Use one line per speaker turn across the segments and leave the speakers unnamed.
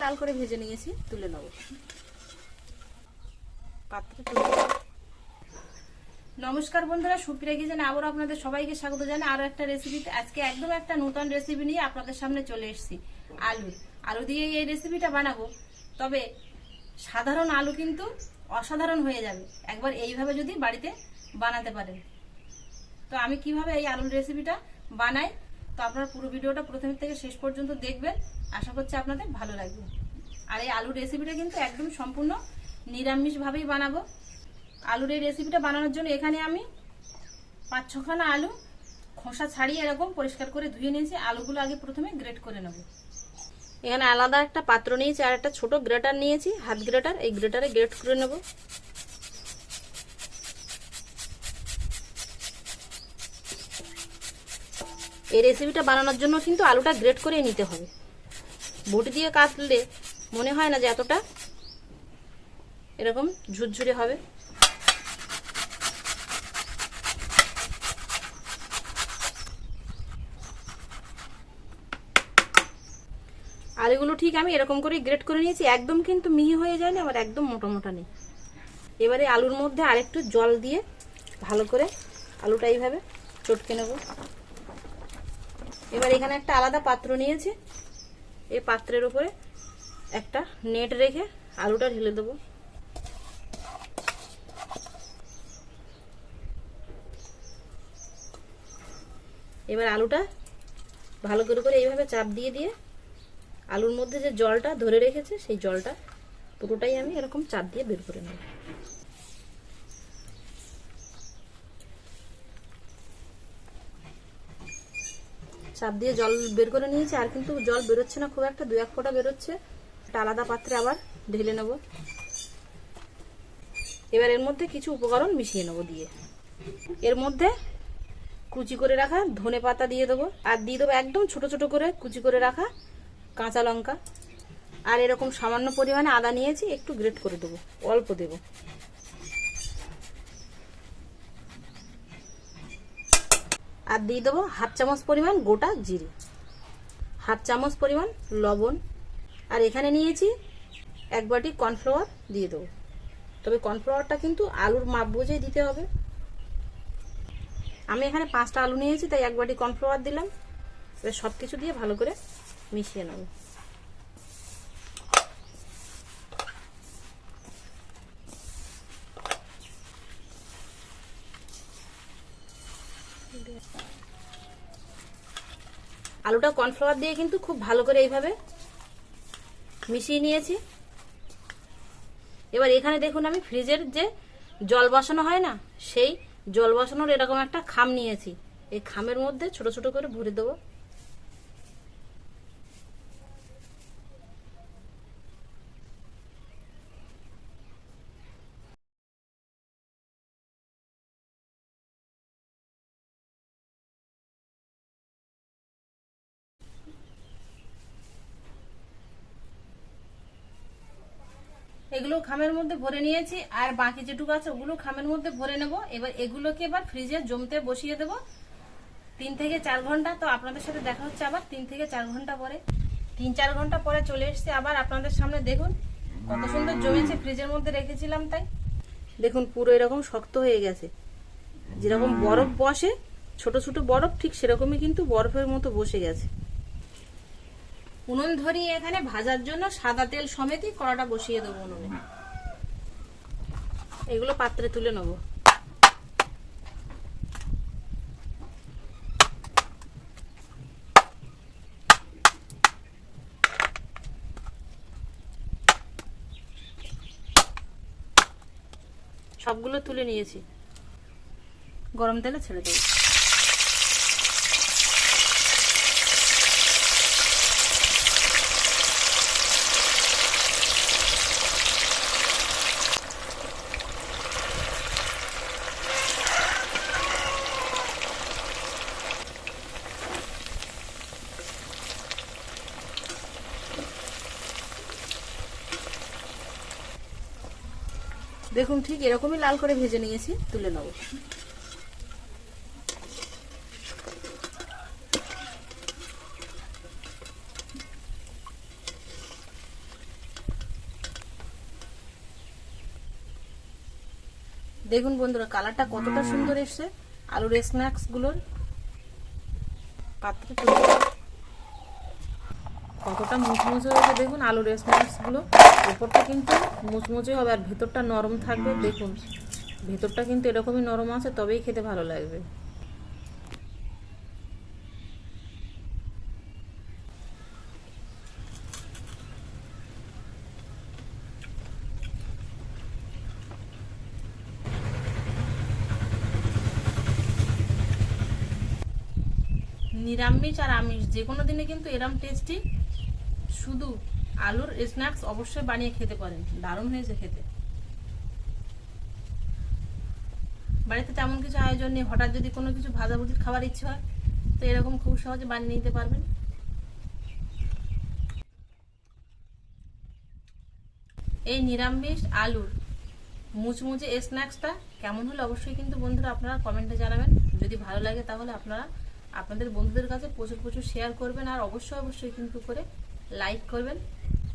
লাল করে ভেজে নিয়েছি, তুলে নেব পাত্রে তুলে। নমস্কার বন্ধুরা, সুপ্রিয়া কিচেনে আবার আপনাদের সবাইকে স্বাগত জানাই আরো একটা রেসিপিতে। আজকে একদম একটা নতুন রেসিপি নিয়ে আপনাদের সামনে চলে এসেছি। আলু দিয়ে এই রেসিপিটা বানাবো, তবে সাধারণ আলু কিন্তু অসাধারণ হয়ে যাবে একবার এইভাবে যদি বাড়িতে বানাতে পারেন। তো আমি কিভাবে এই আলুর রেসিপিটা বানাই, তো আপনারা পুরো ভিডিওটা প্রথম থেকে শেষ পর্যন্ত দেখবেন, আশা করছি আপনাদের ভালো লাগবে। আর এই আলুর রেসিপিটা কিন্তু একদম সম্পূর্ণ নিরামিষভাবেই বানাবো। আলুর এই রেসিপিটা বানানোর জন্য এখানে আমি 5-6 খানা আলু খোসা ছাড়িয়ে এরকম পরিষ্কার করে ধুয়ে নিয়েছি। আলুগুলো আগে প্রথমে গ্রেট করে নেব। এখানে আলাদা একটা পাত্র নিয়েছি আর একটা ছোট গ্রেটার নিয়েছি, হাত গ্রেটার। এই গ্রেটারে গ্রেট করে নেব। এই রেসিপিটা বানানোর জন্য কিন্তু আলুটা গ্রেট করে নিতে হবে। বটি দিয়ে কাটলে মনে হয় না যে এতটা এরকম ঝুরঝুরে হবে। আলুগুলো ঠিক আমি এরকম করে গ্রেট করে নিয়েছি, একদম কিন্তু মিহি হয়ে যায় না, আবার একদম মোটা মোটা নেই। এবারে আলুর মধ্যে আরেকটু জল দিয়ে ভালো করে আলুটা এইভাবে চটকে নেব। এবার এখানে একটা আলাদা পাত্র নিয়েছি, এই পাত্রের উপরে একটা নেট রেখে আলুটা ঢেলে দেবো। এবার আলুটা ভালো করে এইভাবে চাপ দিয়ে দিয়ে আলুর মধ্যে যে জলটা ধরে রেখেছে সেই জলটা পুরোটাই আমি এরকম চাপ দিয়ে বের করে নেব। চাপ দিয়ে জল বের করে নিয়েছি, আর কিন্তু জল বেরোচ্ছে না খুব একটা, 2-1 ফোঁটা বেরোচ্ছে। একটা আলাদা পাত্রে আবার ঢেলে নেব। এবার এর মধ্যে কিছু উপকরণ মিশিয়ে নেব। দিয়ে এর মধ্যে কুচি করে রাখা ধনে পাতা দিয়ে দেবো, আর দিয়ে দেবো একদম ছোট ছোট করে কুচি করে রাখা কাঁচা লঙ্কা, আর এরকম সামান্য পরিমাণে আদা নিয়েছি, একটু গ্রেট করে দেবো, অল্প দেব। আর দিয়ে দেবো 1/2 চামচ পরিমাণ গোটা জিরে, 1/2 চামচ পরিমাণ লবণ, আর এখানে নিয়েছি 1 বাটি কর্নফ্লাওয়ার দিয়ে দেবো। তবে কর্নফ্লাওয়ারটা কিন্তু আলুর মাপ বুঝেই দিতে হবে। আমি এখানে 5টা আলু নিয়েছি, তাই 1 বাটি কর্নফ্লাওয়ার দিলাম। এবার সব কিছু দিয়ে ভালো করে মিশিয়ে নেব। আলুটা কর্নফ্লাওয়ার দিয়ে কিন্তু খুব ভালো করে এইভাবে মিশিয়ে নিয়েছি। এবার এখানে দেখুন আমি ফ্রিজের যে জল বসানো হয় না, সেই জল বসানোর এরকম একটা খাম নিয়েছি। এই খামের মধ্যে ছোট ছোট করে ভরে দেবো। এগুলো খামের মধ্যে ভরে নিয়েছি, আর বাকি যেটুকু আছে ওগুলো খামের মধ্যে ভরে নেব। এবার এগুলোকে এবার ফ্রিজে জমতে বসিয়ে দেব 3 থেকে 4 ঘন্টা। তো আপনাদের সাথে দেখা হচ্ছে আবার 3 থেকে 4 ঘন্টা পরে। 3-4 ঘন্টা পরে চলে এসেছে আবার আপনাদের সামনে। দেখুন কত সুন্দর জমেছে, ফ্রিজের মধ্যে রেখেছিলাম তাই। দেখুন পুরো এরকম শক্ত হয়ে গেছে, যেরকম বরফ বসে ছোট ছোট বরফ, ঠিক সেরকমই কিন্তু বরফের মতো বসে গেছে। উনুন ধরিয়ে এখানে ভাজার জন্য সাদা তেল সমেতই কড়াটা বসিয়ে দেবো উনুনে। এগুলো পাত্রে তুলে নেব। সবগুলো তুলে নিয়েছি, গরম তেলে ছেড়ে দেবো। দেখুন ঠিক এরকমই লাল করে ভেজে নিয়েছি, তুলে নেব। দেখুন বন্ধুরা কালারটা কতটা সুন্দর এসছে আলুর স্ন্যাক্স গুলোর। পাত্রে তুলে কতটা মুচমুচে হয়েছে দেখুন আলুর স্ন্যাক্স গুলো। উপরটা কিন্তু মুচমুচে হবে আর ভেতরটা নরম থাকবে। দেখুন ভেতরটা কিন্তু এরকমই নরম আছে, তবেই খেতে ভালো লাগবে। নিরামিষ আর আমিষ যে কোনো দিনে কিন্তু এরম টেস্টি শুধু আলুর স্ন্যাক্স অবশ্যই বানিয়ে খেতে পারেন। দারুণ হয়েছে খেতে। বাড়িতে তেমন কিছু আয়োজন নেই, হঠাৎ যদি কোনো কিছু ভাজাভুজির খাবার ইচ্ছে হয় তো এরকম খুব সহজে বানিয়ে নিতে পারবেন। এই নিরামিষ আলুর মুচমুচে স্ন্যাক্সটা কেমন হলো অবশ্যই কিন্তু বন্ধুরা আপনারা কমেন্টে জানাবেন। যদি ভালো লাগে তাহলে আপনারা আপনাদের বন্ধুদের কাছে প্রচুর প্রচুর শেয়ার করবেন, আর অবশ্যই কিন্তু করে লাইক করবেন।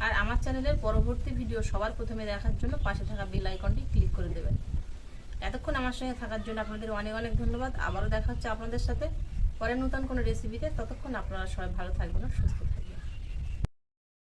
আর আমার চ্যানেলের পরবর্তী ভিডিও সবার প্রথমে দেখার জন্য পাশে থাকা বেল আইকনটি ক্লিক করে দেবেন। এতক্ষণ আমার সঙ্গে থাকার জন্য আপনাদের অনেক অনেক ধন্যবাদ। আবারও দেখা হচ্ছে আপনাদের সাথে পরে নতুন কোনো রেসিপিতে। ততক্ষণ আপনারা সবাই ভালো থাকবেন, সুস্থ থাকবেন।